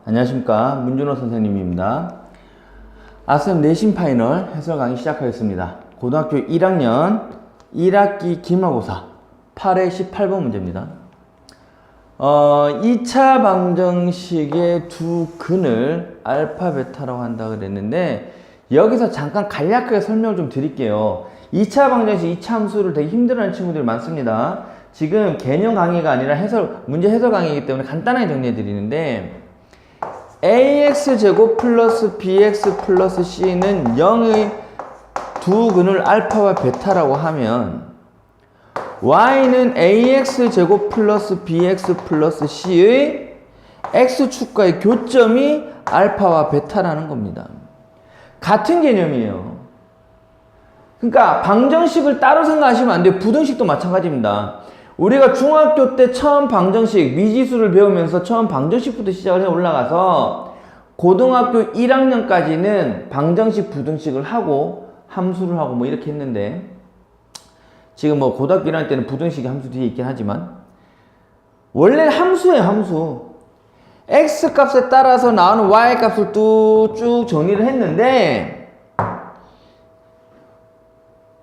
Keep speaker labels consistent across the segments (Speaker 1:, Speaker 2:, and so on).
Speaker 1: 안녕하십니까, 문준호 선생님입니다. 아스엠 내신 파이널 해설 강의 시작하겠습니다. 고등학교 1학년 1학기 기말고사 8회 18번 문제입니다. 2차 방정식의 두 근을 알파, 베타라고 한다 그랬는데, 여기서 잠깐 간략하게 설명을 좀 드릴게요. 2차 방정식, 2차 함수를 되게 힘들어하는 친구들이 많습니다. 지금 개념 강의가 아니라 문제 해설 강의이기 때문에 간단하게 정리해 드리는데, ax제곱 플러스 bx 플러스 c는 0의 두 근을 알파와 베타라고 하면, y는 ax제곱 플러스 bx 플러스 c의 x축과의 교점이 알파와 베타라는 겁니다. 같은 개념이에요. 그러니까 방정식을 따로 생각하시면 안 돼요. 부등식도 마찬가지입니다. 우리가 중학교 때 처음 방정식, 미지수를 배우면서 처음 방정식부터 시작을 해 올라가서 고등학교 1학년까지는 방정식, 부등식을 하고 함수를 하고 뭐 이렇게 했는데, 지금 뭐 고등학교 1학년 때는 부등식이 함수 뒤에 있긴 하지만 원래는 함수예요. 함수. x 값에 따라서 나오는 y 값을 쭉 정리를 했는데,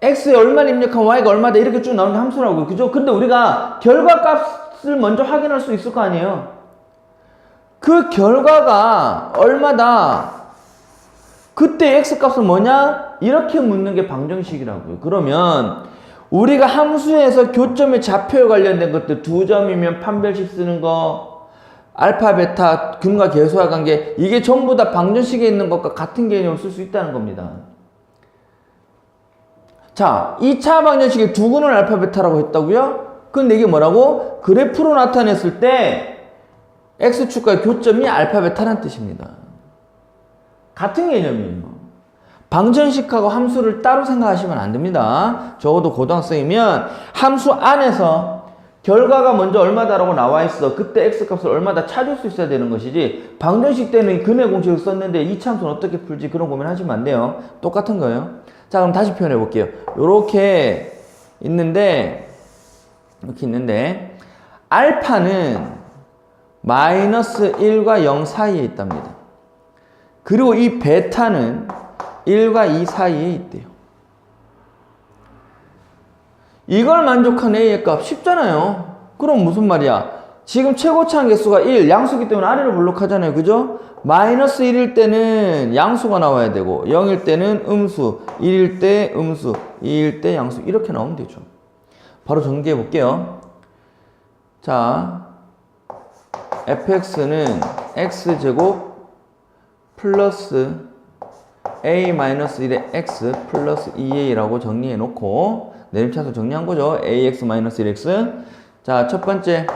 Speaker 1: x에 얼마를 입력하면 y가 얼마다 이렇게 쭉 나오는 게 함수라고요. 그죠? 근데 우리가 결과값을 먼저 확인할 수 있을 거 아니에요. 그 결과가 얼마다, 그때 x값은 뭐냐? 이렇게 묻는 게 방정식이라고요. 그러면 우리가 함수에서 교점의 좌표에 관련된 것들, 두 점이면 판별식 쓰는 거, 알파, 베타, 근과 계수와 관계, 이게 전부 다 방정식에 있는 것과 같은 개념을 쓸 수 있다는 겁니다. 자, 2차 방정식의 두 근을 알파, 베타라고 했다고요? 근데 이게 뭐라고? 그래프로 나타냈을 때 x축과의 교점이 알파, 베타라는 뜻입니다. 같은 개념이에요. 방정식하고 함수를 따로 생각하시면 안 됩니다. 적어도 고등학생이면 함수 안에서 결과가 먼저 얼마다라고 나와 있어. 그때 x값을 얼마다 찾을 수 있어야 되는 것이지, 방정식 때는 근의 공식을 썼는데 이차 함수는 어떻게 풀지, 그런 고민하시면 안 돼요. 똑같은 거예요. 자, 그럼 다시 표현해 볼게요. 이렇게 있는데 알파는 마이너스 1과 0 사이에 있답니다. 그리고 이 베타는 1과 2 사이에 있대요. 이걸 만족한 a의 값 쉽잖아요. 그럼 무슨 말이야? 지금 최고차항 개수가 1, 양수기 때문에 아래로 블록하잖아요. 그죠? 마이너스 1일 때는 양수가 나와야 되고, 0일 때는 음수, 1일 때 음수, 2일 때 양수, 이렇게 나오면 되죠. 바로 전개해 볼게요. 자, fx는 x제곱 플러스 a-1의 x 플러스 2a라고 정리해 놓고 내림차수 정리한 거죠. ax-1x. 자, 첫 번째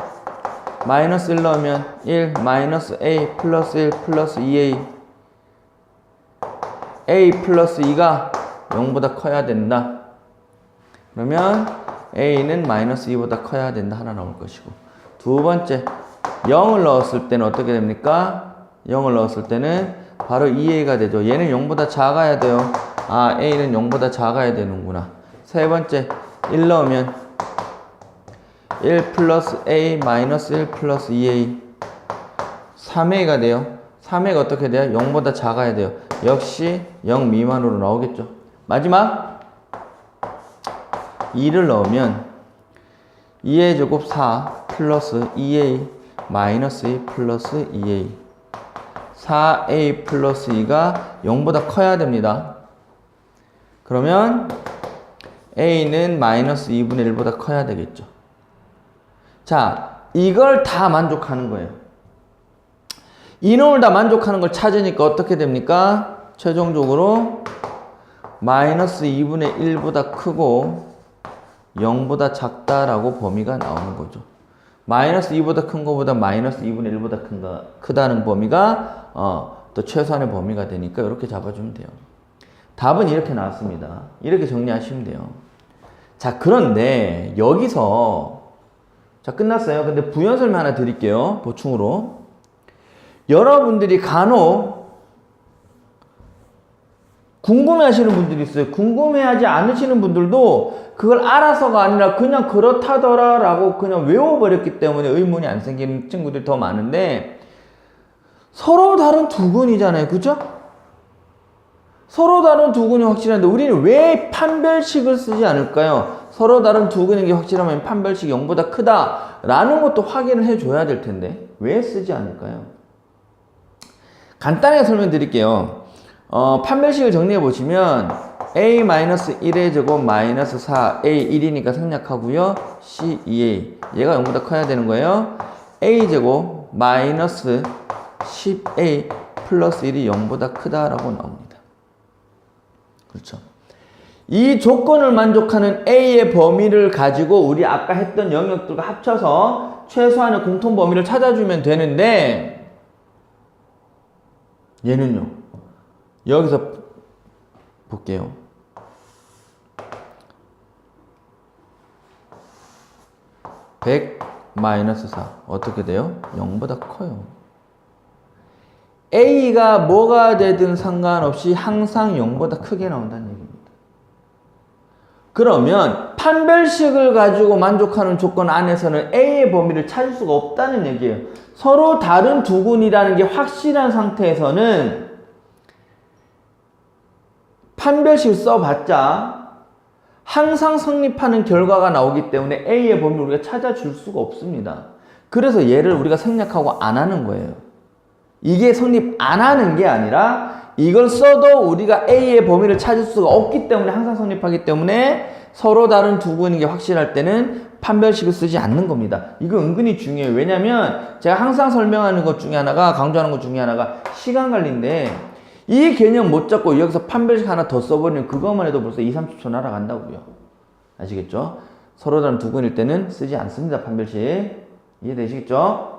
Speaker 1: 마이너스 1 넣으면 1 마이너스 a 플러스 1 플러스 2a, a 플러스 2가 0보다 커야 된다. 그러면 a는 마이너스 2보다 커야 된다 하나 나올 것이고, 두 번째 0을 넣었을 때는 어떻게 됩니까? 0을 넣었을 때는 바로 2a가 되죠. 얘는 0보다 작아야 돼요. 아, a는 0보다 작아야 되는구나. 세 번째 1 넣으면 1 플러스 a 마이너스 1 플러스 2a 3a가 돼요. 3a가 어떻게 돼요? 0보다 작아야 돼요. 역시 0 미만으로 나오겠죠. 마지막 2를 넣으면 2a 제곱 4 플러스 2a 마이너스 2 플러스 2a 4a 플러스 2가 0보다 커야 됩니다. 그러면 a는 마이너스 2분의 1보다 커야 되겠죠. 자, 이걸 다 만족하는 거예요. 이놈을 다 만족하는 걸 찾으니까 어떻게 됩니까? 최종적으로 마이너스 2분의 1보다 크고 0보다 작다라고 범위가 나오는 거죠. 마이너스 2보다 큰 거보다 마이너스 2분의 1보다 크다는 범위가 또 최소한의 범위가 되니까 이렇게 잡아주면 돼요. 답은 이렇게 나왔습니다. 이렇게 정리하시면 돼요. 자, 그런데 여기서, 자, 끝났어요. 근데 부연 설명 하나 드릴게요. 보충으로. 여러분들이 간혹 궁금해하시는 분들이 있어요. 궁금해하지 않으시는 분들도 그걸 알아서가 아니라 그냥 그렇다더라 라고 그냥 외워버렸기 때문에 의문이 안 생기는 친구들이 더 많은데, 서로 다른 두 근이잖아요. 그죠? 서로 다른 두 근이 확실한데 우리는 왜 판별식을 쓰지 않을까요? 서로 다른 두 근인 게 확실하면 판별식이 0보다 크다라는 것도 확인을 해줘야 될 텐데 왜 쓰지 않을까요? 간단하게 설명드릴게요. 판별식을 정리해 보시면 a-1의 제곱 마이너스 4, a 1이니까 생략하고요. c 2a 얘가 0보다 커야 되는 거예요. a 제곱 마이너스 10a 플러스 1이 0보다 크다라고 나옵니다. 그렇죠. 이 조건을 만족하는 A의 범위를 가지고 우리 아까 했던 영역들과 합쳐서 최소한의 공통 범위를 찾아주면 되는데 얘는요. 여기서 볼게요. 100 마이너스 4 어떻게 돼요? 0보다 커요. A가 뭐가 되든 상관없이 항상 0보다 크게 나온다는 얘기입니다. 그러면 판별식을 가지고 만족하는 조건 안에서는 A의 범위를 찾을 수가 없다는 얘기예요. 서로 다른 두 근이라는 게 확실한 상태에서는 판별식을 써봤자 항상 성립하는 결과가 나오기 때문에 A의 범위를 우리가 찾아줄 수가 없습니다. 그래서 얘를 우리가 생략하고 안 하는 거예요. 이게 성립 안 하는 게 아니라 이걸 써도 우리가 A의 범위를 찾을 수가 없기 때문에 항상 성립하기 때문에 서로 다른 두 근인 게 확실할 때는 판별식을 쓰지 않는 겁니다. 이거 은근히 중요해요. 왜냐면 제가 항상 설명하는 것 중에 하나가 강조하는 것 중에 하나가 시간 관리인데 이 개념 못 잡고 여기서 판별식 하나 더 써버리면 그것만 해도 벌써 2-30초 날아간다고요. 아시겠죠? 서로 다른 두 근일 때는 쓰지 않습니다. 판별식. 이해되시겠죠?